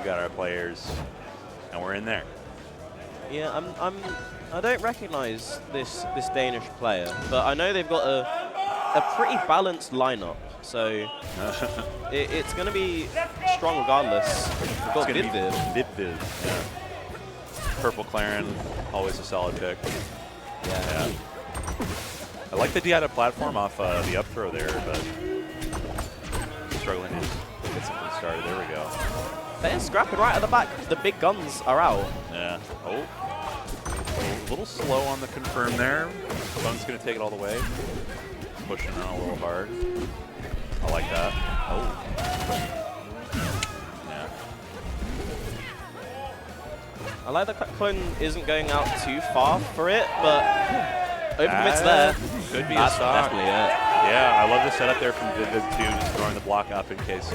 got our players, and we're in there. Yeah, I don't recognize this Danish player, but I know they've got a pretty balanced lineup. So it's going to be strong regardless. We've got Vidvid. Yeah. Purple Clarin, always a solid pick. Yeah. I like the DI to platform off the up throw there, but struggling to get something started. There we go. They're scrapping right at the back. The big guns are out. Yeah. Oh. A little slow on the confirm there. Fun's going to take it all the way. Pushing on a little hard. I like that. Oh. Yeah. I like that Clone isn't going out too far for it, but open commits there. Could be a stock. Definitely it. Yeah, I love the setup there from Vivid too, just throwing the block up in case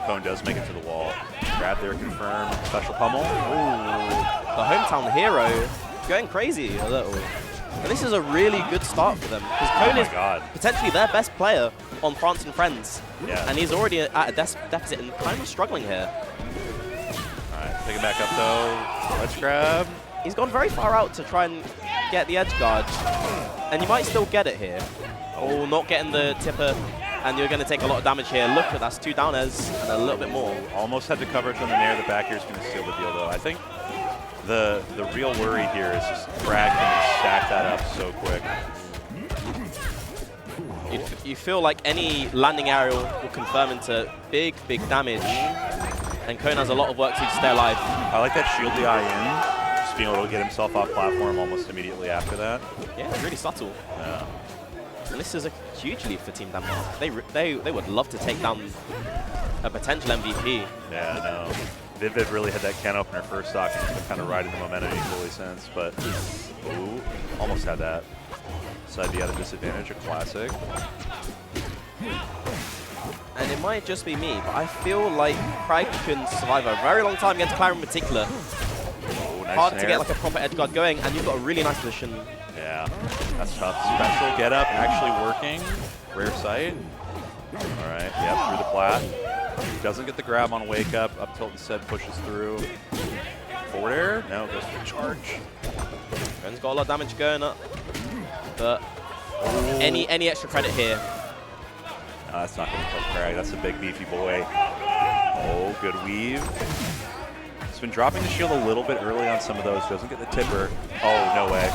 Cone does make it to the wall. Grab there, confirm, special pummel. Ooh. The hometown hero going crazy a little. And this is a really good start for them, because Cone is potentially their best player on France and Friends. Yeah. And he's already at a deficit and kind of struggling here. All right, pick it back up though. Let's grab. He's gone very far out to try and get the edge guard. And you might still get it here. Oh, not getting the tipper. And you're going to take a lot of damage here. Look, that's 2 down airs and a little bit more. Almost had the coverage on the nair. The back air is going to seal the deal though. I think the real worry here is just Crag can stack that up so quick. You feel like any landing aerial will confirm into big damage. And Cone has a lot of work to do to stay alive. I like that shield DI in. Just being able to get himself off platform almost immediately after that. Yeah, it's really subtle. Yeah. And this is a huge lead for Team Denmark. They would love to take down a potential MVP. Yeah, I know. Vivid really had that can opener first stock and has been kind of riding the momentum equally since, but ooh, almost had that. Side B at a disadvantage, a classic. And it might just be me, but I feel like Craig can survive a very long time against Clarin in particular. Oh, nice Hard snare. to get like a proper edge guard going, and you've got a really nice position. Yeah, that's tough. Special get up, actually working. Rare sight. All right, yeah, through the plat. Doesn't get the grab on wake up. Up tilt instead pushes through. Forward air. No, goes for charge. Ren's got a lot of damage going up, but any extra credit here. No, that's not going to kill Crag. That's a big beefy boy. Oh, good weave. He's been dropping the shield a little bit early on some of those. Doesn't get the tipper. Oh, no way.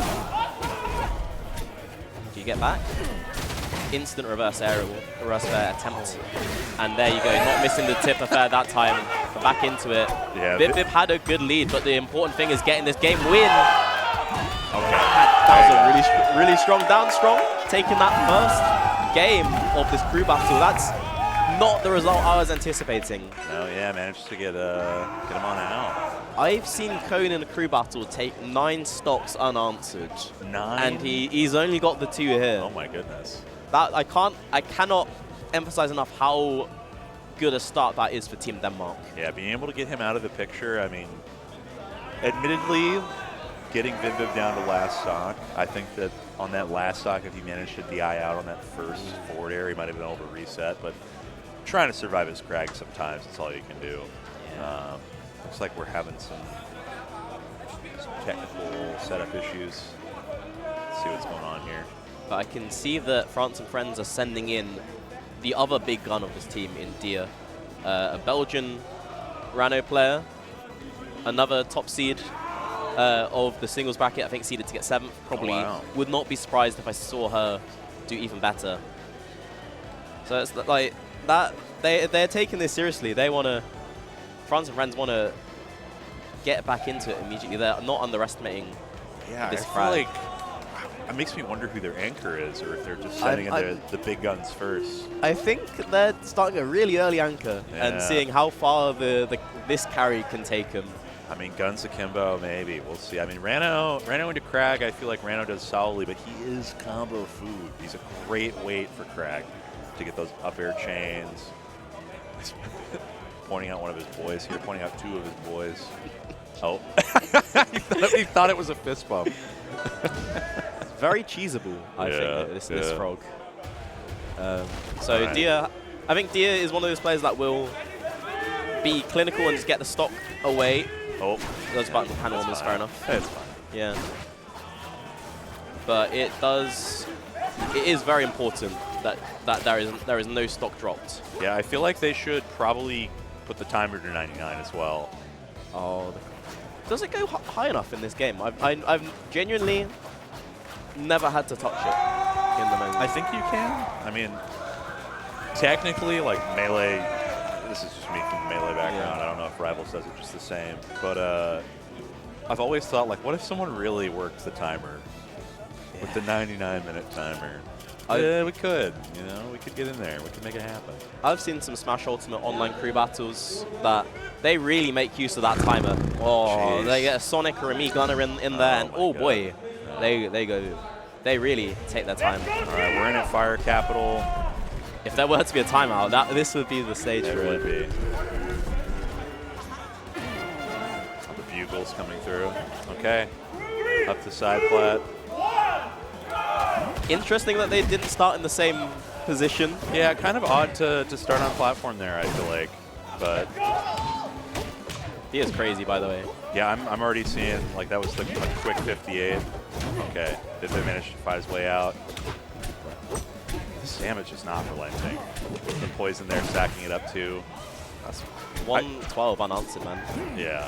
Do you get back? Instant reverse aerial, reverse fair attempt. And there you go, not missing the tipper fair that time. But back into it. Yeah, Viv had a good lead, but the important thing is getting this game win. Okay. That was a really strong down strong. Taking that first game of this crew battle. That's not the result I was anticipating. No, yeah, managed to get him on out. I've seen Cone in a crew battle take 9 stocks unanswered. 9? And he's only got the 2 here. Oh my goodness. That I cannot emphasize enough how good a start that is for Team Denmark. Yeah, being able to get him out of the picture, I mean, admittedly, getting Viv down to last stock, I think that on that last stock, if he managed to DI out on that first forward air, he might have been able to reset, but trying to survive his Crag sometimes, that's all you can do. Yeah. Looks like we're having some technical setup issues. Let's see what's going on here. But I can see that France and Friends are sending in the other big gun of this team in Dia. A Belgian Rano player, another top seed of the singles bracket, I think seeded to get 7th. Probably would not be surprised if I saw her do even better. So it's like that, they're taking this seriously. They want to, France and Friends want to get back into it immediately. They're not underestimating this crowd. It makes me wonder who their anchor is, or if they're just sending in the big guns first. I think they're starting a really early anchor and seeing how far this carry can take them. I mean, guns akimbo, maybe. We'll see. I mean, Rano into Crag, I feel like Rano does solidly, but he is combo food. He's a great weight for Crag to get those up air chains. Pointing out one of his boys here, pointing out 2 of his boys. Oh, he thought it was a fist bump. Very cheesable, I think, this frog. So Dia, I think Dia is one of those players that will be clinical and just get the stock away. Oh, Those button hand warmers, fair enough. It's fine. Yeah. But it is very important that there is no stock dropped. Yeah, I feel like they should probably put the timer to 99 as well. Oh, does it go high enough in this game? I've genuinely never had to touch it in the menu. I think you can. I mean, technically, like Melee, this is just me from the Melee background. Yeah. I don't know if Rivals does it just the same. But I've always thought, like, what if someone really worked the timer with the 99-minute timer? Yeah, we could. You know, we could get in there. We could make it happen. I've seen some Smash Ultimate online crew battles that they really make use of that timer. Oh, Jeez. they get a Sonic or a Mii Gunner in there, and oh boy, they go. They really take their time. All right, we're in at Fire Capital. If there were to be a timeout, this would be the stage It for would it. be. The bugles coming through. Okay. Up the side plat. Interesting that they didn't start in the same position. Yeah, kind of odd to start on platform there, I feel like. But He is crazy, by the way. yeah, I'm already seeing, like, that was a quick 58. Okay. Did they manage to find his way out? This damage is not relenting. The poison there, stacking it up too. That's 112 unanswered, man. Yeah.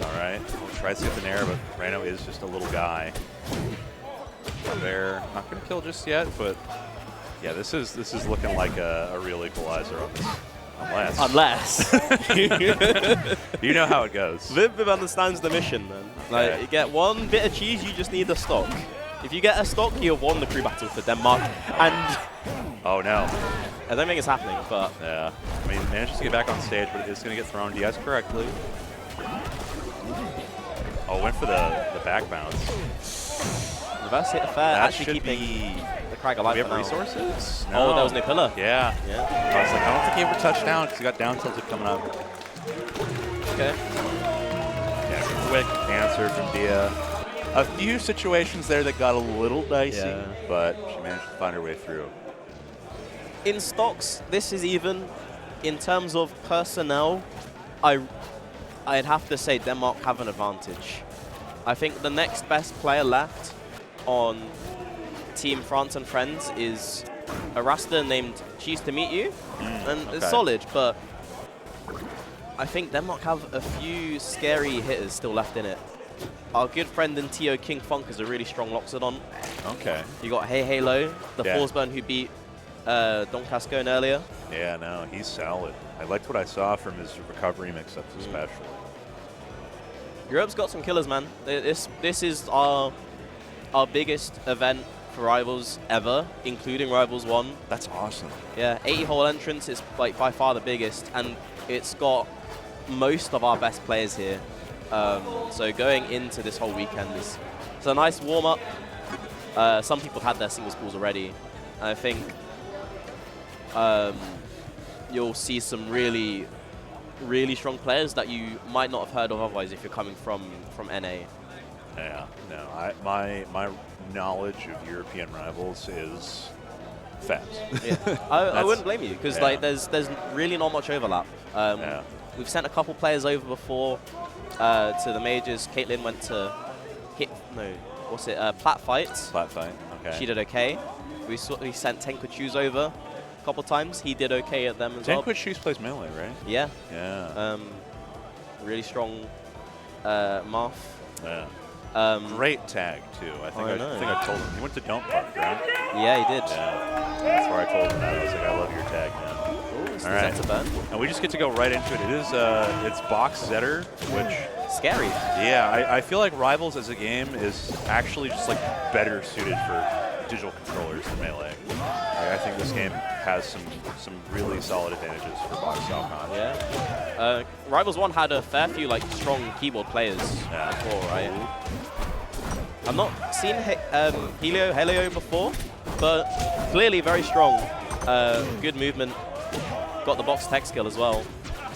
All right. We'll try to get the Nair, but Rhino is just a little guy. There, not going to kill just yet, but yeah, this is looking like a real equalizer on this. Unless. You know how it goes. Viv understands the mission, man. Like, Okay. you get one bit of cheese, you just need the stock. If you get a stock, you've won the crew battle for Denmark. And Oh no. I don't think it's happening, but Yeah. I mean, manages to get back on stage, but it's going to get thrown. DS correctly. Oh, went for the back bounce. reverse hit fair, That actually should keeping be. the Crag Do alive we for have now. resources? Oh, there was no pillar. Yeah. Yeah. I was like, I don't think he ever touched down because he got down tilted coming up. Okay. Yeah, quick answer from Dia. A few situations there that got a little dicey, Yeah. but she managed to find her way through. In stocks, this is even. In terms of personnel, I'd have to say Denmark have an advantage. I think the next best player left on Team France and Friends is a Rasta named Cheese to Meet You, and it's okay. solid, but I think Denmark have a few scary hitters still left in it. Our good friend in Tio King Funk is a really strong Loxodon. Okay. You got Hey Halo, the Yeah. Forsburn who beat Don Cascone earlier. Yeah, no, he's solid. I liked what I saw from his recovery mix-ups especially. Europe's got some killers, man. This is our biggest event for Rivals ever, including Rivals 1. That's awesome. Yeah, 80-hole entrance is like by far the biggest, and it's got most of our best players here. So going into this whole weekend is it's a nice warm-up. Some people had their singles pools already. I think you'll see some really, really strong players that you might not have heard of otherwise if you're coming from NA. Yeah, no, my knowledge of European rivals is fast. Yeah, I wouldn't blame you because yeah. like there's really not much overlap. Yeah. We've sent a couple players over before to the majors. Caitlin went to Plat Fights. Flat fight. Okay. She did okay. We sent Tenkuchus over a couple times. He did okay at them as well. Tenkuchus plays melee, right? Yeah. Yeah. Really strong Marth. Yeah. Great. Great tag too. I think I I know. think I told him he went to Don't Park, right? Yeah, he did. Yeah. That's where I told him that. I was like, I love your tag, man. Ooh, All right. that's a burn. And we just get to go right into it. It is it's Box Zetter, which Scary. yeah, I feel like Rivals as a game is actually just like better suited for digital controllers than Melee. I think this game has some really solid advantages for Box Falcon. Yeah. Rivals 1 had a fair few like strong keyboard players before, right? I've not seen Helio before, but clearly very strong. Good movement. Got the box tech skill as well.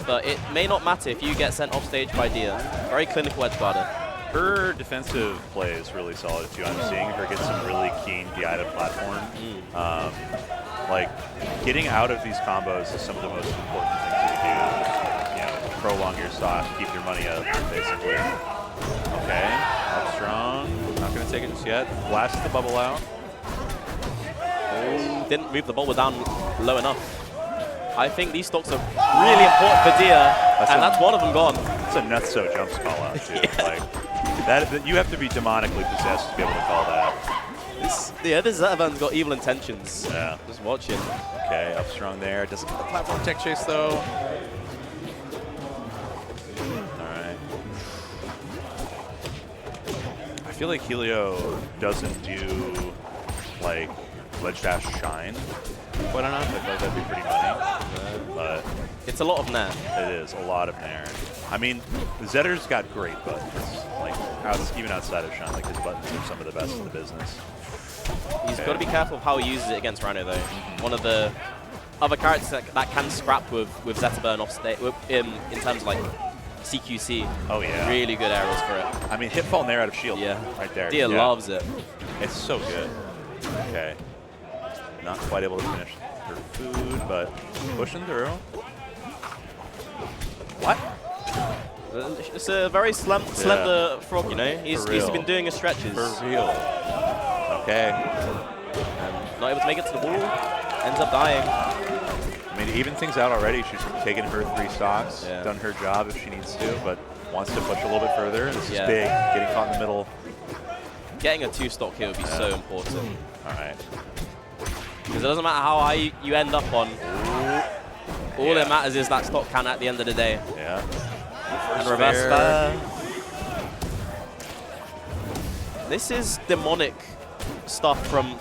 But it may not matter if you get sent off stage by Dia. Very clinical edge guarder. Her defensive play is really solid too. I'm seeing her get some really keen DI to platform. Like getting out of these combos is some of the most important things you can do. prolong your stock, keep your money up, basically. Okay, up strong. Not going to take it just yet. Blast the bubble out. Oh, didn't move the bubble down low enough. I think these stocks are really important for Dia, and that's one of them gone. It's a nutso jumps call out, too. Yeah. Like, that, you have to be demonically possessed to be able to call that. This Zetterman's got evil intentions. Yeah. Just watching. Okay, up strong there. Doesn't get the platform tech chase, though. All right. I feel like Helio doesn't do, like, ledge dash shine quite enough. I feel like that'd be pretty funny. But It's a lot of nair. it is a lot of nair. I mean, Zetter's got great buttons. Like, even outside of shine, like, his buttons are some of the best in the business. He's got to be careful of how he uses it against Rhino, though. One of the other characters that can scrap with Zetterburn off stage in terms of like CQC. Oh yeah. Really good arrows for it. I mean, hit fall nair out of shield. Yeah. Right there. Dia loves it. It's so good. Okay. Not quite able to finish her food, but pushing through. What? It's a very slender frog, you know. He's been doing his stretches. For real. Okay. Not able to make it to the wall. Ends up dying. I mean, even things out already. She's taken her 3 stocks, Yeah. done her job if she needs to, but wants to push a little bit further. This is Yeah. big. Getting caught in the middle. Getting a 2-stock here would be so important. All right. Because it doesn't matter how high you end up on. All that matters is that stock count at the end of the day. Yeah. And reverse spare. This is demonic stuff from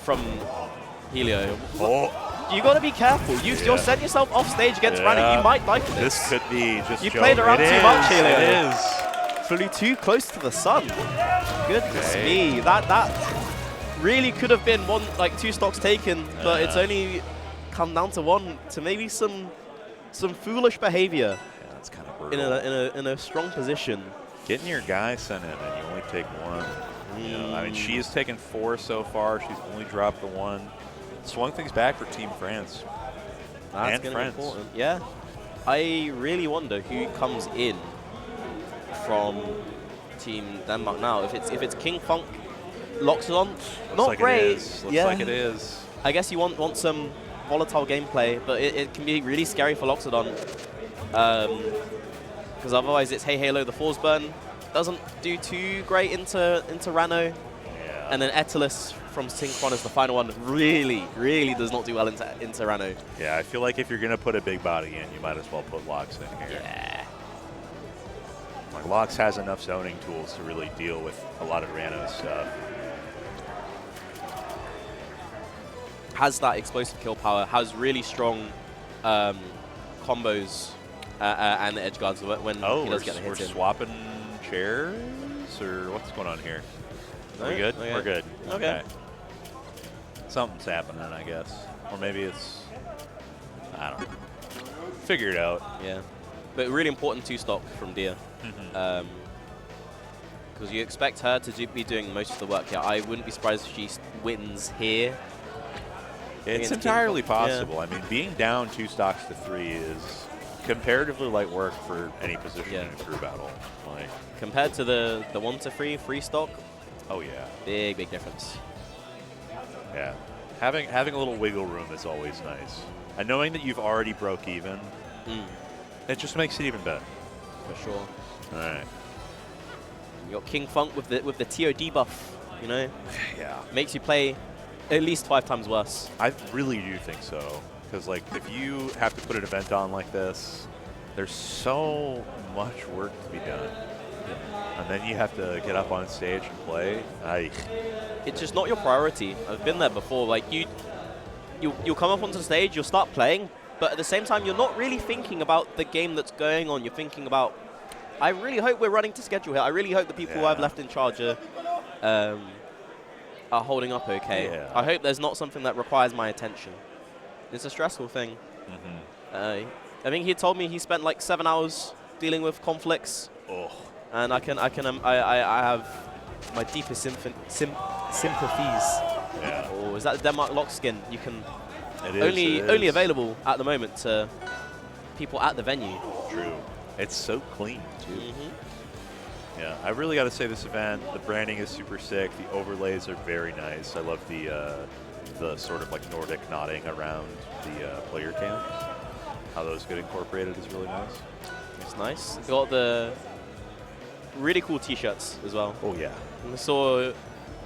Helio. Oh. You got to be careful. You're setting yourself off stage against Rhino. You might die for this. This could be just. You played around It too is. much, Helio. It is. Flew too close to the sun. Goodness me, that really could have been 2 stocks taken, but it's only come down to 1 to maybe some foolish behavior. Yeah, that's kind of brutal. In a strong position. Getting your guy sent in and you only take 1. You know, I mean, she has taken 4 so far. She's only dropped the 1. Swung things back for Team France. That's and gonna friends. be important. Yeah. I really wonder who comes in from Team Denmark now. If it's King Funk, Loxodon, not like great. It is. Looks like it is. I guess you want some volatile gameplay, but it can be really scary for Loxodon. Because otherwise it's Hey Halo the Force Burn. Doesn't do too great into Rano. Yeah. And then Etalus from Synchron is the final one. Really does not do well into Rano. Yeah, I feel like if you're going to put a big body in, you might as well put Lox in here. Yeah. Like, Lox has enough zoning tools to really deal with a lot of Rano's stuff. Has that explosive kill power, has really strong combos and edge guards when he does get the we're hit in. swapping chairs? Or what's going on here? Are we good? Okay. We're good. Okay. Something's happening, I guess. Or maybe it's, I don't know. Figure it out. Yeah. But really important 2-stock from Dia. Because you expect her to be doing most of the work here. I wouldn't be surprised if she wins here. It's entirely possible. I mean, being down 2 stocks to 3 is comparatively light work for any position in a crew battle. Like, compared to the 1 to 3 free stock, oh yeah, big difference. Yeah, having a little wiggle room is always nice. And knowing that you've already broke even, it just makes it even better. For sure. All right. You got King Funk with the TOD buff, you know? Yeah. Makes you play at least 5 times worse. I really do think so. Because, like, if you have to put an event on like this, there's so much work to be done. And then you have to get up on stage and play. It's just not your priority. I've been there before. Like, you'll come up onto the stage, you'll start playing, but at the same time, you're not really thinking about the game that's going on. You're thinking about, I really hope we're running to schedule here. I really hope the people who I've left in charge are holding up okay. Yeah. I hope there's not something that requires my attention. It's a stressful thing. I think he told me he spent like 7 hours dealing with conflicts. Oh. And I have my deepest sympathies. Yeah. Or is that the Denmark lock skin? You can It is, only available at the moment to people at the venue. True. It's so clean, too. Yeah, I really got to say this event, the branding is super sick. The overlays are very nice. I love the sort of like Nordic knotting around the player cams. How those get incorporated is really nice. It's nice. It's got the really cool T-shirts as well. Oh, yeah. And I saw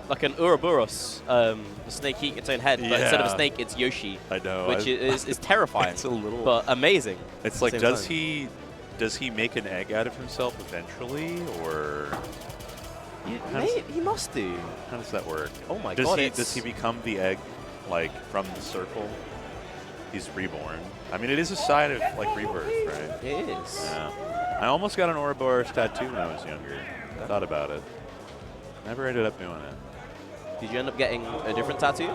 like an Ouroboros, the snake eating its own head, but instead of a snake, it's Yoshi. I know. Which is terrifying. It's a little... But amazing. It's like, does he make an egg out of himself eventually, or... He must do. How does that work? Oh my god, does he become the egg, like, from the circle? He's reborn. I mean, it is a sign of, like, rebirth, right? It is. Yeah. I almost got an Ouroboros tattoo when I was younger. I thought about it. Never ended up doing it. Did you end up getting a different tattoo?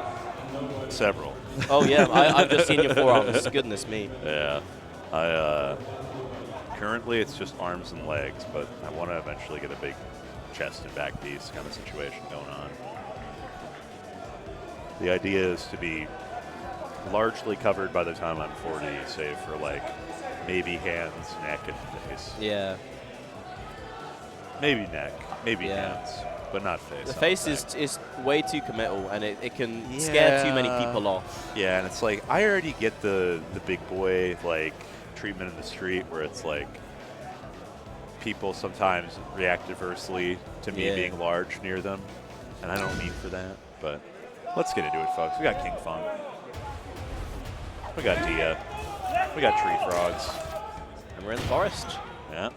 Several. Oh, yeah. I've just seen your forearms. Goodness me. Yeah. Currently, it's just arms and legs, but I want to eventually get a big chest and back piece kind of situation going on. The idea is to be largely covered by the time I'm 40, save for like maybe hands, neck, and face. Yeah. Maybe neck, maybe hands, but not face. The face is way too committal, and it can scare too many people off. Yeah, and it's like I already get the big boy like treatment in the street where it's like people sometimes react adversely to me being large near them, and I don't mean for that, but let's get into it, folks. We got King Funk. We got Dia. We got Tree Frogs. And we're in the forest. Yeah.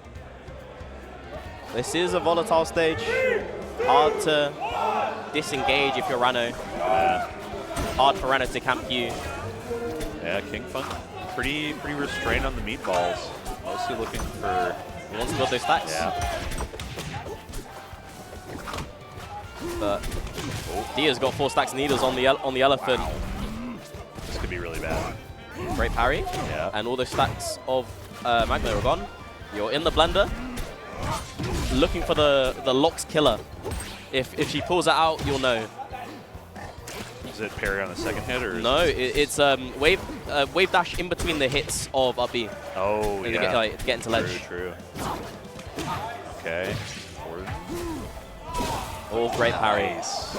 This is a volatile stage. Hard to disengage if you're Rano. Yeah. Hard for Rano to camp you. Yeah, King Funk pretty restrained on the meatballs. Mostly looking for... He wants to build those stacks. Yeah. But Dia's got 4 stacks of needles on the elephant. This could be really bad. Great parry. Yeah. And all those stacks of Magma are gone. You're in the blender. Looking for the Locks killer. If she pulls it out, you'll know. Is it parry on the second hit, or? No, it's wave dash in between the hits of up B. Oh, yeah. To get into ledge. True. Okay. All great parry. Nice.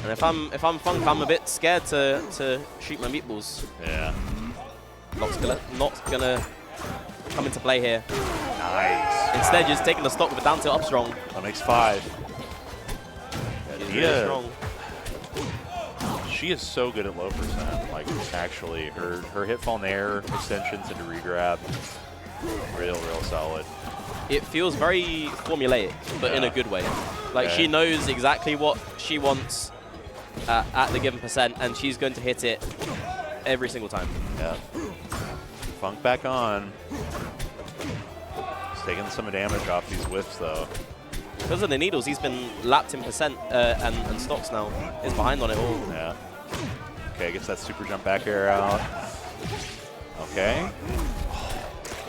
And if I'm Funk, I'm a bit scared to shoot my meatballs. Yeah. Not gonna come into play here. Nice. Instead, just taking the stock with a down tilt up strong. That makes 5. She's really strong. She is so good at low percent. Like, actually, her hit fall nair extensions into regrab, real solid. It feels very formulaic, but in a good way. Like, she knows exactly what she wants at the given percent, and she's going to hit it every single time. Yeah. Funk back on. He's taking some damage off these whiffs, though. Because of the needles, he's been lapped in percent and stocks now. He's behind on it all. Yeah. Okay, gets that super jump back air out. Okay.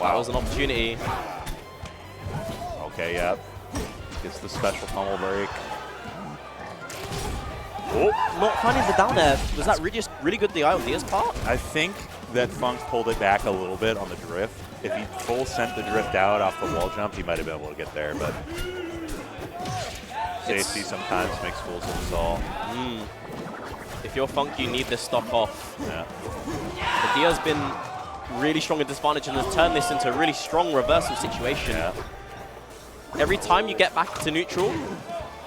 Wow. That was an opportunity. Okay, yep. Gets the special pummel break. Oh. Not finding the down air. Was that really good DI on Dia's part? I think that Funk pulled it back a little bit on the drift. If he full sent the drift out off the wall jump, he might have been able to get there, but safety sometimes makes fools of us all. If you're Funk, you need this stock off. Yeah. But Dia's been really strong at disadvantage and has turned this into a really strong reversal situation. Yeah. Every time you get back to neutral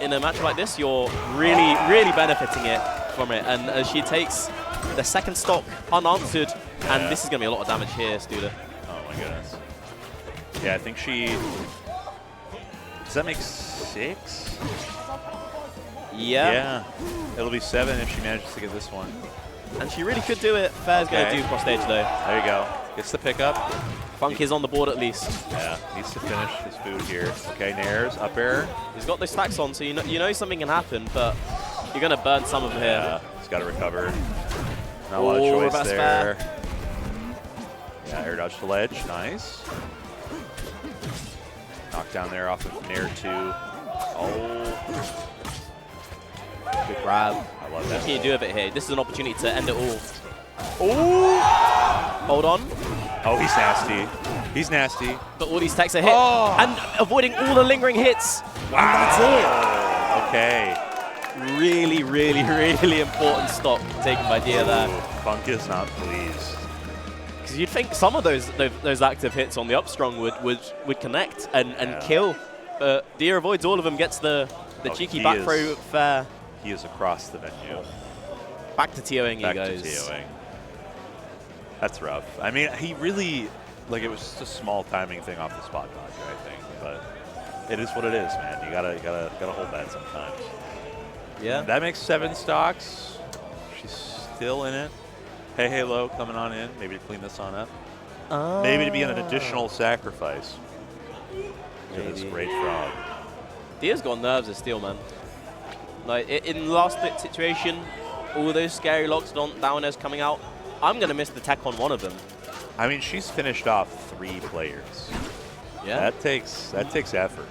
in a match like this, you're really benefiting from it. And as she takes the second stock unanswered, and this is going to be a lot of damage here, Studa. Oh my goodness. Yeah, I think she... Does that make 6? Yeah. Yeah. It'll be 7 if she manages to get this one. And she really could do it. Fair's going to do cross stage, though. There you go. Gets the pickup. Funk is on the board at least. Yeah, needs to finish his food here. Okay, nairs, up air. He's got those stacks on, so you know something can happen, but you're going to burn some of them here. Yeah, he's got to recover. Not a lot of choice there. Yeah, air dodge to ledge. Nice. Knocked down there off of nair 2. Oh. Good grab. I love that. What can you do with it here? This is an opportunity to end it all. Oh! Hold on. Oh, he's nasty. He's nasty. But all these techs are hit. Oh! And avoiding all the lingering hits. Wow. And that's Okay. it. Really, really, really important stock taken by Dia there. Funk is not pleased. Because you'd think some of those active hits on the upstrong would connect and kill. But Dia avoids all of them, gets the cheeky back throw fair. He is across the venue. Back to TOing he Back goes. to TOing. That's rough. I mean, he really, like, it was just a small timing thing off the spot dodger, I think. But it is what it is, man. You gotta hold that sometimes. Yeah. That makes 7 stocks. She's still in it. Hey, Halo coming on in. Maybe to clean this on up. Maybe to be an additional sacrifice to this great frog. Dia's got nerves of steel, man. Like, in the last split situation, all those scary locks down airs coming out, I'm going to miss the tech on one of them. I mean, she's finished off 3 players. Yeah. That takes effort.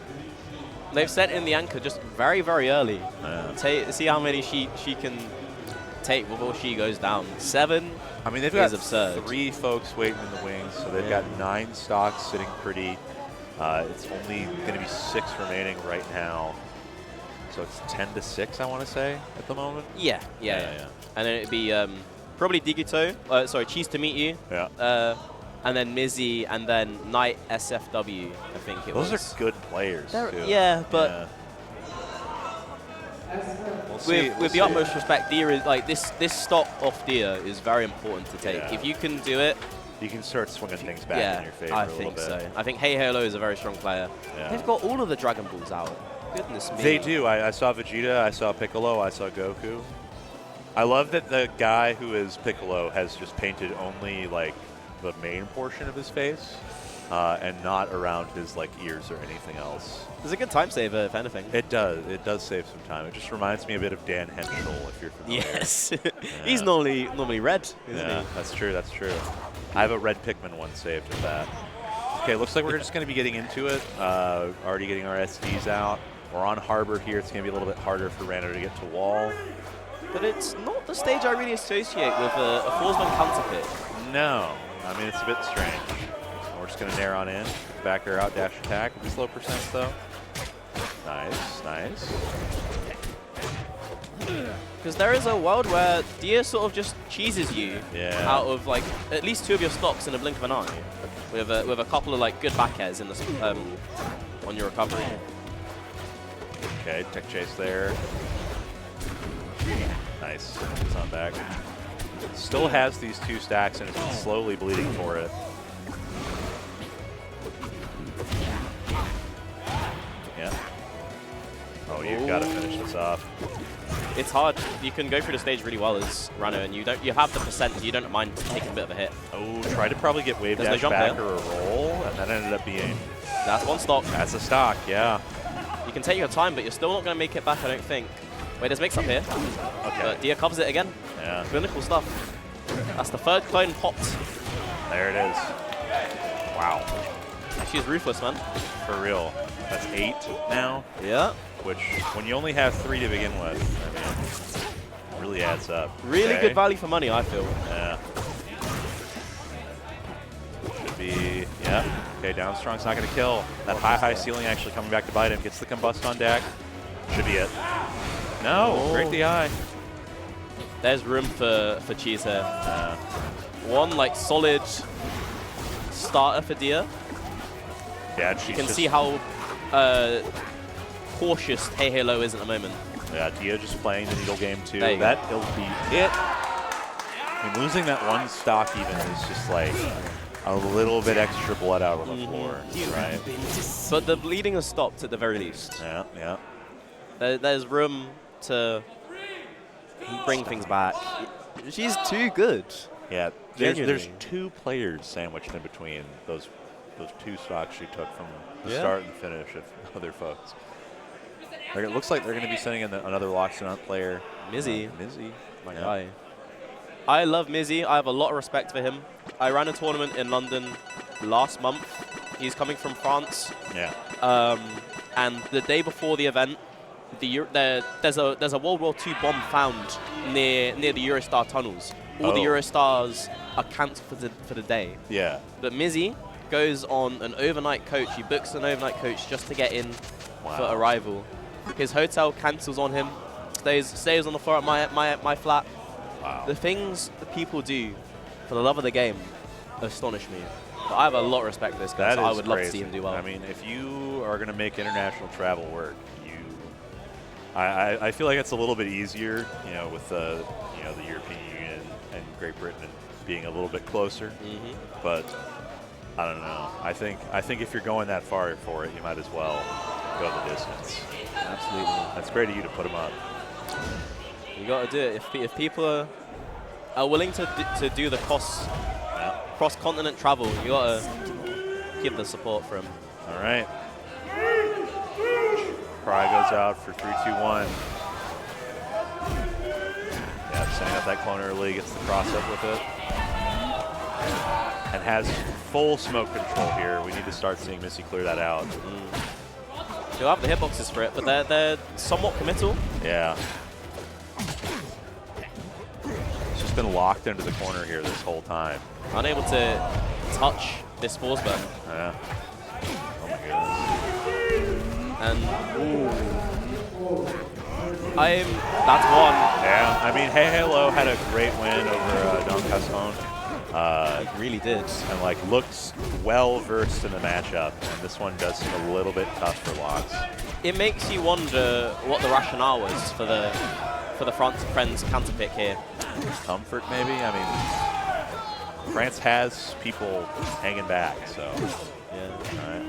They've sent in the anchor just very, very early. Yeah. See how many she can take before she goes down. 7 I mean, they've got absurd. 3 folks waiting in the wings, so they've got 9 stocks sitting pretty. It's only going to be 6 remaining right now. So it's 10-6, I want to say, at the moment. Yeah. And then it'd be probably Digito, sorry, Cheese to meet you. Yeah. And then Mizzy, and then Knight SFW, I think it was. Those are good players, too. Yeah, but We'll see. with the utmost respect, Dia is like this stock off Dia is very important to take. Yeah. If you can do it, you can start swinging things back in your favor I a little think bit. so. I think Hey Halo is a very strong player. Yeah. They've got all of the Dragon Balls out. Goodness me. They do. I saw Vegeta, I saw Piccolo, I saw Goku. I love that the guy who is Piccolo has just painted only like the main portion of his face and not around his like ears or anything else. It's a good time saver, if anything. It does. It does save some time. It just reminds me a bit of Dan Henschel, if you're familiar. Yes. He's normally red, isn't he? That's true. That's true. I have a red Pikmin one saved of that. Okay, looks like we're just going to be getting into it. Already getting our SDs out. We're on Harbor here. It's going to be a little bit harder for Rando to get to wall. But it's not the stage I really associate with a Forsman counter pick. No. I mean, it's a bit strange. We're just going to nair on in. Back her out, dash attack. With these low percents, though. Nice, nice. Because there is a world where Dia sort of just cheeses you out of like at least 2 of your stocks in a blink of an eye, with a couple of like good back airs in the on your recovery. Okay, tech chase there. Nice. It's on back. Still has these 2 stacks and is slowly bleeding for it. Yeah. Oh, you've got to finish this off. It's hard. You can go through the stage really well as Rano, and you have the percent. You don't mind taking a bit of a hit. Oh, tried to probably get wave dash back or a roll, and that ended up being. That's 1 stock. That's a stock, yeah. You can take your time, but you're still not going to make it back, I don't think. Wait, there's mix up here. Okay. But Dia covers it again. Yeah. Clinical stuff. That's the 3rd clone popped. There it is. Wow. She's ruthless, man. For real. That's 8 now. Yeah. Which, when you only have 3 to begin with, I mean, really adds up. Really good value for money, I feel. Yeah. Should be, yeah. Okay, down strong's not going to kill. That high ceiling actually coming back to bite him. Gets the combust on deck. Should be it. No, break the eye. There's room for cheese here. One like solid starter for Dia. Yeah, you can see how cautious Hey Halo is at the moment. Yeah, Dia just playing the needle game too. That'll be it. I mean, losing that 1 stock even is just like a little bit extra blood out on the floor, right? But the bleeding has stopped at the very least. Yeah, yeah. There's room to bring things back. She's too good. Yeah, there's 2 players sandwiched in between those 2 stocks she took from the start and finish of other folks. It looks like they're going to be sending in another Loxodon player. Mizzy. Mizzy. My guy. I love Mizzy. I have a lot of respect for him. I ran a tournament in London last month. He's coming from France. Yeah. And the day before the event, there's a World War II bomb found near the Eurostar tunnels. All the Eurostars are cancelled for the day. Yeah. But Mizzy goes on an overnight coach. He books an overnight coach just to get in for Arrival. His hotel cancels on him, stays on the floor at my flat. Wow. The things that people do for the love of the game astonish me. But I have a lot of respect for this guy, so I would love to see him do well. I mean, if you are going to make international travel work, I feel like it's a little bit easier, you know, with the European Union and Great Britain being a little bit closer. But I don't know. I think if you're going that far for it, you might as well go the distance. Absolutely. That's great of you to put him up. You got to do it. If people are willing to do the cross-continent travel, you got to give the support for him. All right. Cry goes out for 3-2-1. Yeah, setting up that clone early, gets the cross up with it. And has full smoke control here. We need to start seeing Missy clear that out. He'll have the hitboxes for it, but they're somewhat committal. Yeah. He's just been locked into the corner here this whole time. Unable to touch this force button. Yeah. Oh my goodness. And that's one. Yeah. I mean, Hey Halo had a great win over Don Casson. It really did. And like looks well versed in the matchup, and this one does seem a little bit tough for Lots. It makes you wonder what the rationale was for the France counter pick here. Comfort, maybe. I mean, France has people hanging back, so yeah. All right.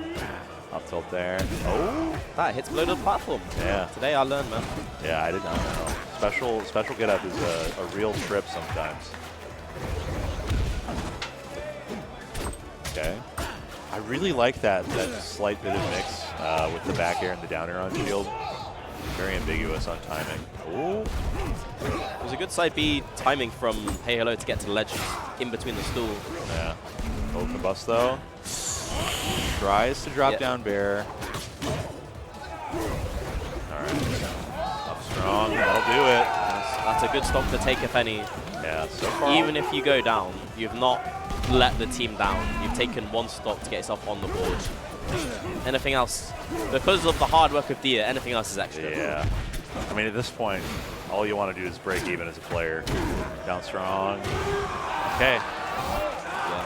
Up tilt there. Oh, that hits below the platform. Yeah. Today I learned, man. Yeah, I did not know. Special get up is a real trip sometimes. Okay. I really like that slight bit of mix with the back air and the down air on shield. Very ambiguous on timing. Ooh. It was a good side B timing from Hey Hello to get to the ledge in between the stool. Yeah. Oh, combust though. Tries to drop down bear. All right. Up strong. That'll do it. That's a good stock to take, if any. Yeah, so far. Even if you go down, you've not let the team down. You've taken one stock to get yourself on the board. Anything else, because of the hard work of Dia, anything else is extra. Yeah. I mean, at this point, all you want to do is break even as a player. Down strong. Okay. Yeah.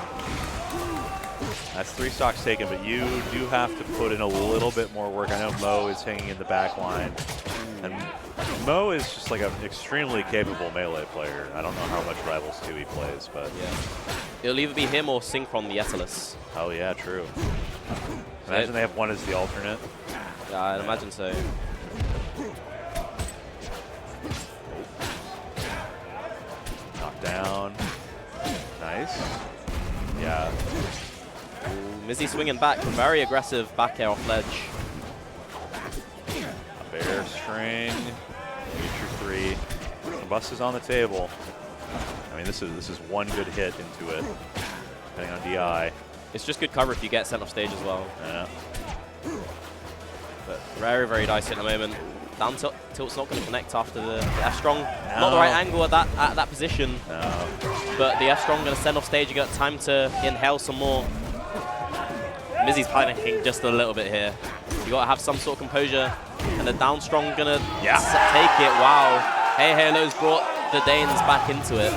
That's 3 stocks taken, but you do have to put in a little bit more work. I know Mo is hanging in the back line. And Mo is just like an extremely capable melee player. I don't know how much Rivals 2 he plays, but yeah. It'll either be him or Synchron the Etalus. Oh yeah, true. Imagine they have one as the alternate. Yeah, I'd imagine so. Knockdown. Nice. Yeah. Ooh, Mizzy swinging back, very aggressive back air off ledge. A bear string. Future 3. Combust is on the table. I mean, this is one good hit into it, depending on DI. It's just good cover if you get sent off stage as well. Yeah. But very, very dicey at the moment. Down tilt's not going to connect after the F strong. No. Not the right angle at that position. No. But the F strong going to send off stage. You got time to inhale some more. Mizzy's panicking just a little bit here. You got to have some sort of composure. And the down strong going to take it. Wow. Hey Halo's brought the Danes back into it.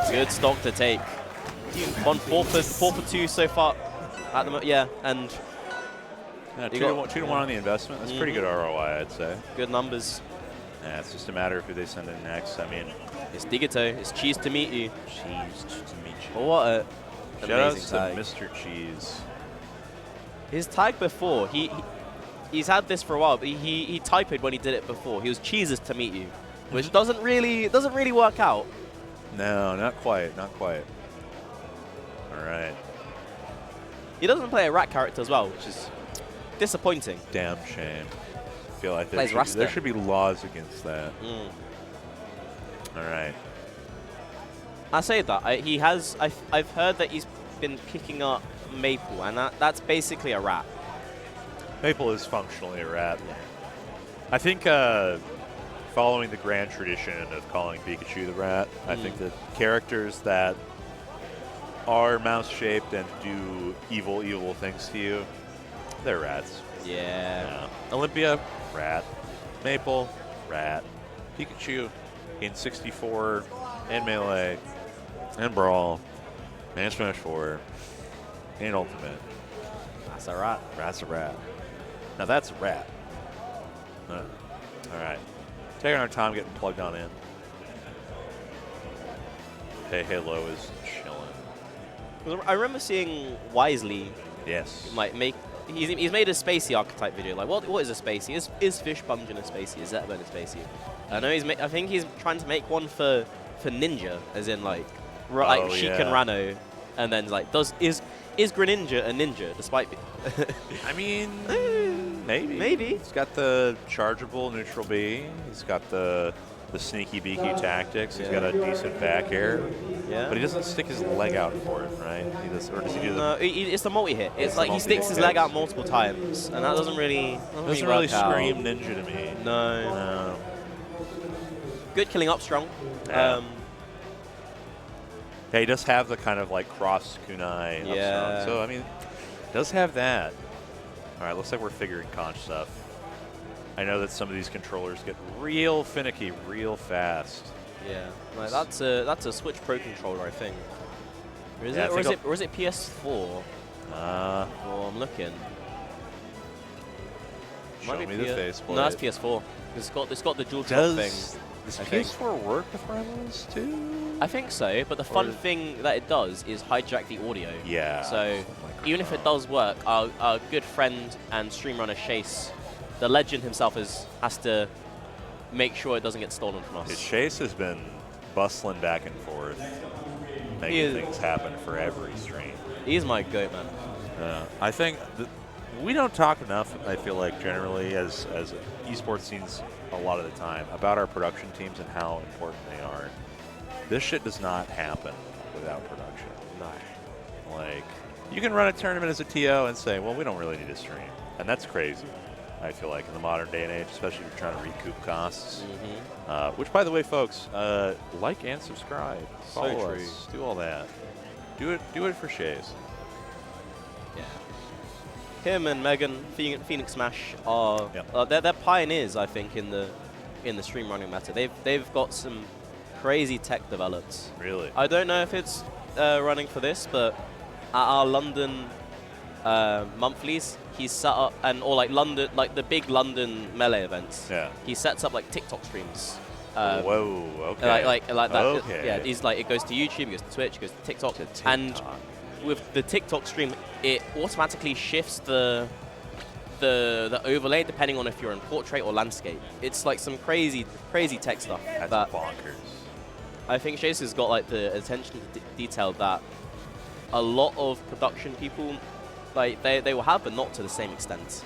It's a good stock to take. Won 4 for 2 so far at the moment. Yeah, and yeah, 2-1 on the investment. That's pretty good ROI, I'd say. Good numbers. Yeah, it's just a matter of who they send in next. I mean, it's Digato. It's cheese to meet you. Cheese to meet you. Oh, what a amazing tag. Mr. Cheese. His tag before, he's had this for a while, but he typed when he did it before. He was cheeses to meet you, which doesn't really work out. No, not quite. Not quite. All right. He doesn't play a rat character as well, which is disappointing. Damn shame. I feel like there should be laws against that. All right. I say that. I've heard that he's been picking up Maple, and that's basically a rat. Maple is functionally a rat. Yeah. I think following the grand tradition of calling Pikachu the rat, I think that characters that are mouse-shaped and do evil, evil things to you, they're rats. Yeah. Olympia, rat. Maple, rat. Pikachu in 64 and Melee and Brawl and Smash 4 and Ultimate. That's a rat. Rat's a rat. Now that's a rat. All right. Taking our time getting plugged on in. Hey Halo is chilling. I remember seeing Wisely Yes. like make. He's made a Spacey archetype video. Like, what is a Spacey? Is Fish Bungeon a Spacey? Is Zetbone a Spacey? I know I think he's trying to make one for Ninja, as in like Sheik and Rano, and then like is Greninja a ninja? Despite I mean, maybe. Maybe. He's got the chargeable neutral B. He's got the sneaky beaky tactics. He's got a decent back air. Yeah. But he doesn't stick his leg out for it, right? Or does he do the? No, it's the multi-hit. It's like he sticks his leg out multiple times, and that doesn't really scream ninja to me. No. Good killing up strong. Yeah. Yeah, he does have the kind of like cross kunai. Yeah. So I mean, does have that. All right, looks like we're figuring conch stuff. I know that some of these controllers get real finicky, real fast. Yeah, like that's a Switch Pro controller, I think. Or is it PS4? Oh, I'm looking. Show me the faceplate. No, that's PS4. It's got the dual drop thing. Does PS4 work with Rivals too? I think so, but the fun thing that it does is hijack the audio. Yeah. So even if it does work, our good friend and stream runner Chase, the legend himself, has to make sure it doesn't get stolen from us. Chase has been bustling back and forth, making things happen for every stream. He's my goat, man. I think we don't talk enough, I feel like, generally, as esports scenes a lot of the time, about our production teams and how important they are. This shit does not happen without production. No. Like, you can run a tournament as a TO and say, well, we don't really need a stream. And that's crazy, I feel like, in the modern day and age, especially if you're trying to recoup costs. Mm-hmm. Which, by the way, folks, like and subscribe. Follow true. us. Do all that. Do it for Shays. Yeah. Him and Megan, Phoenix Smash are Yep. they're pioneers, I think, in the stream running meta. They've got some crazy tech developed. Really? I don't know if it's running for this, but at our London monthlies, he's set up or like the big London Melee events. Yeah. He sets up like TikTok streams. Whoa. Okay. Like that. Okay. Yeah. He's like, it goes to YouTube, it goes to Twitch, it goes to TikTok. And with the TikTok stream, it automatically shifts the overlay depending on if you're in portrait or landscape. It's like some crazy tech stuff. That's bonkers. I think Chase has got like the attention to detail that a lot of production people like they will have, but not to the same extent.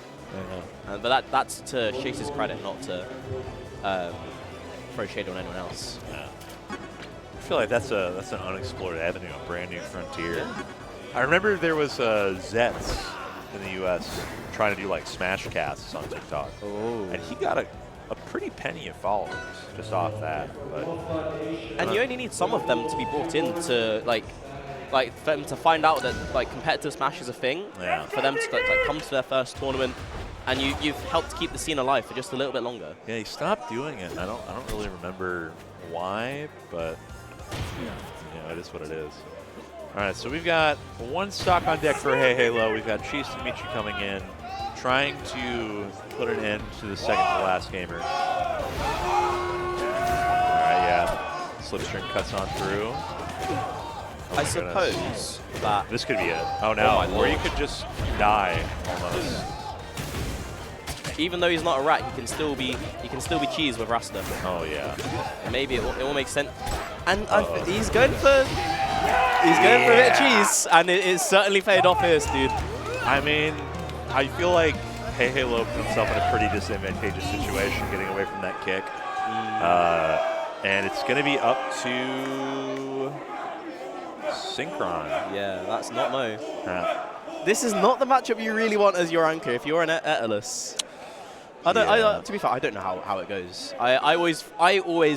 But that's to Chase's credit, not to throw shade on anyone else. Yeah. I feel like that's an unexplored avenue, a brand new frontier. Yeah. I remember there was Zets in the U.S. trying to do like smash casts on TikTok, and he got a pretty penny of followers just off that. But and you only need some of them to be brought in to like for them to find out that like competitive Smash is a thing. Yeah. For them to like come to their first tournament, and you've helped keep the scene alive for just a little bit longer. Yeah, he stopped doing it. I don't really remember why, but it is what it is. All right, so we've got one stock on deck for Hey Halo. We've got Cheese Dimitri coming in, trying to put an end to the second to last gamer. All right, yeah. Slipstream cuts on through. I suppose that this could be it. Oh no, or you could just die almost. Even though he's not a rat, he can still be cheese with Rasta. Oh yeah. Maybe it will make sense. And he's going for a bit of cheese, and it's certainly paid off here, dude. I mean, I feel like Hey Halo put himself in a pretty disadvantageous situation getting away from that kick. And it's going to be up to Synchron. Yeah, that's not Mo. This is not the matchup you really want as your anchor if you're an Etalus. To be fair, I don't know how it goes. I always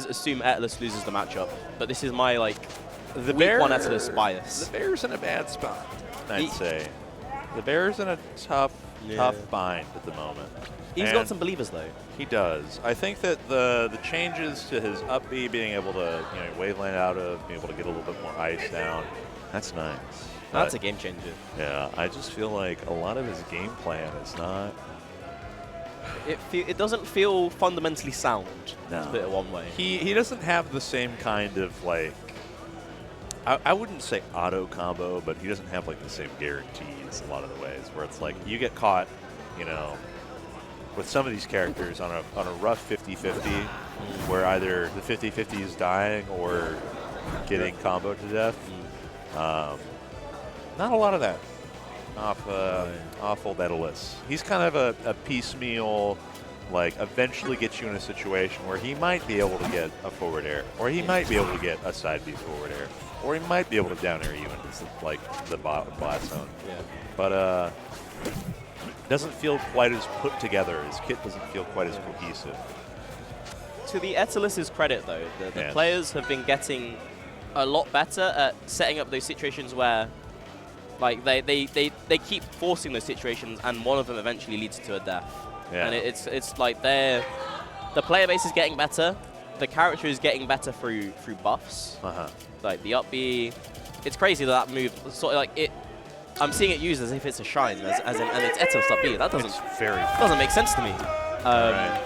assume Etalus loses the matchup, but this is my The week 1 Etalus bias. The Bear's in a bad spot, I'd say. The Bear's in a tough bind at the moment. He's got some believers, though. He does. I think that the changes to his up B, being able to waveland out of, being able to get a little bit more ice down, that's nice. That's a game changer. Yeah, I just feel like a lot of his game plan is not. It doesn't feel fundamentally sound, No. to put it one way. He doesn't have the same kind of, like, I wouldn't say auto combo, but he doesn't have like the same guarantees a lot of the ways, where it's like you get caught, with some of these characters on a rough 50-50, where either the 50-50 is dying or getting comboed to death. Not a lot of that off old Etalus. He's kind of a piecemeal, like, eventually gets you in a situation where he might be able to get a forward air, or he might be able to get a side B forward air, or he might be able to down air you into like the bot zone. Yeah. But doesn't feel quite as put together. His kit doesn't feel quite as cohesive. To the Etalus's credit, though, the players have been getting a lot better at setting up those situations where, like, they keep forcing those situations, and one of them eventually leads to a death. Yeah. And it's like the player base is getting better, the character is getting better through buffs. Like the up B, it's crazy that move sort of like it. I'm seeing it used as if it's a shine, and it's Etalos up B. That doesn't make sense to me. Right.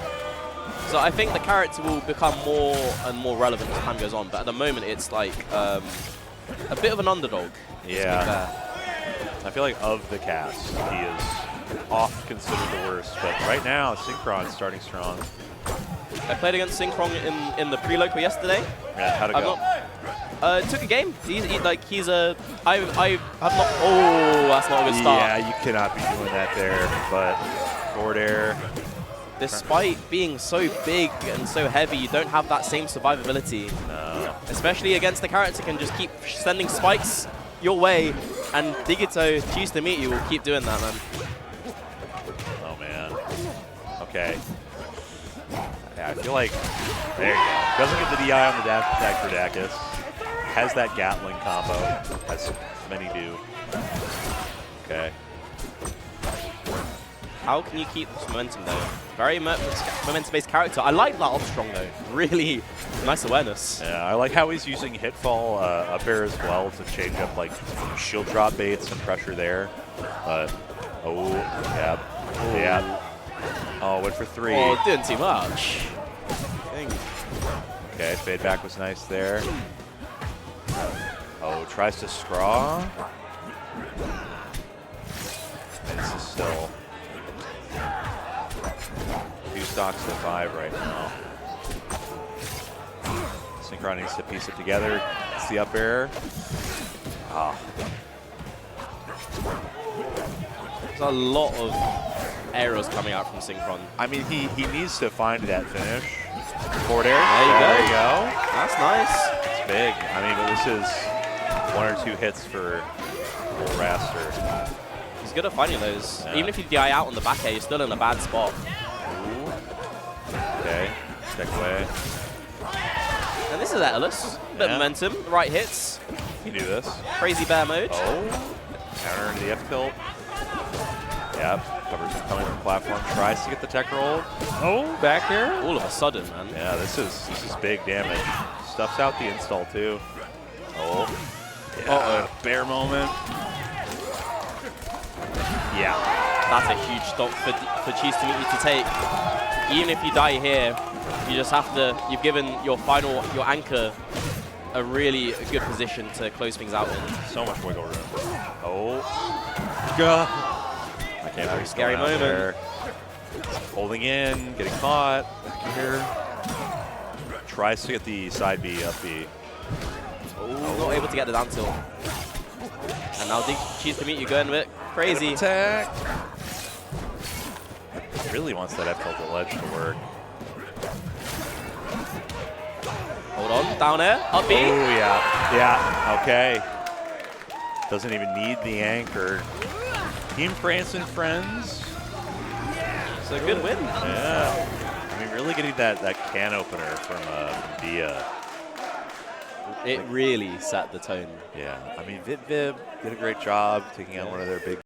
So I think the character will become more and more relevant as time goes on, but at the moment it's like a bit of an underdog. Yeah. I feel like of the cast, he is oft considered the worst, but right now Synchron's starting strong. I played against Synchron in the pre-local yesterday. Yeah, how'd it go? It took a game. I have not. Oh, that's not a good start. Yeah, you cannot be doing that there, but forward air. Despite being so big and so heavy, you don't have that same survivability. No. Especially against the character can just keep sending spikes your way, and Digito, choose to meet you, will keep doing that, man. Oh, man. Okay. Yeah, I feel like, there you go. Doesn't get the DI on the dash attack for Dacus. Has that Gatling combo, as many do. Okay. How can you keep this momentum, though? Very momentum-based character. I like that off-strong, though. Really nice awareness. Yeah, I like how he's using hitfall up air as well to change up, like, shield drop baits and pressure there. But, yeah. Oh, went for 3. Oh, doing too much. Okay, fade back was nice there. Oh, tries to scraw. And this is still 2 stocks to 5 right now. Synchron needs to piece it together. It's the up air. There's a lot of arrows coming out from Synchron. I mean, he needs to find that finish. Forward air. There you go. That's nice. It's big. I mean, but this is 1 or 2 hits for full raster. He's good at finding those. Yeah. Even if you DI out on the back air, you're still in a bad spot. Ooh. Okay, check away. And this is Etalos. Bit of momentum, right hits. You do this. Crazy bear mode. Oh, counter into the F tilt. Yep, covers coming from platform. Tries to get the tech roll. Oh, back air. All of a sudden, man. Yeah, this is big damage. Stuffs out the install too. Oh, yeah. Bear moment. Yeah. That's a huge stop for Cheese to meet you to take. Even if you die here, you just have to, you've given your anchor a really good position to close things out in. So much wiggle room. Oh. God. I can't Very scary moment. There. Holding in, getting caught. Back here. Tries to get the side B up B. Oh, not able to get the down tilt. And now Cheese to meet you going a bit crazy. Attack. Really wants that F tilt ledge to work. Hold on, down air, up B. Oh, yeah, okay. Doesn't even need the anchor. Team France and friends. It's a good win. Yeah. I mean, really getting that can opener from Dia. It really set the tone. Yeah, I mean, Viv did a great job taking out Yeah. one of their big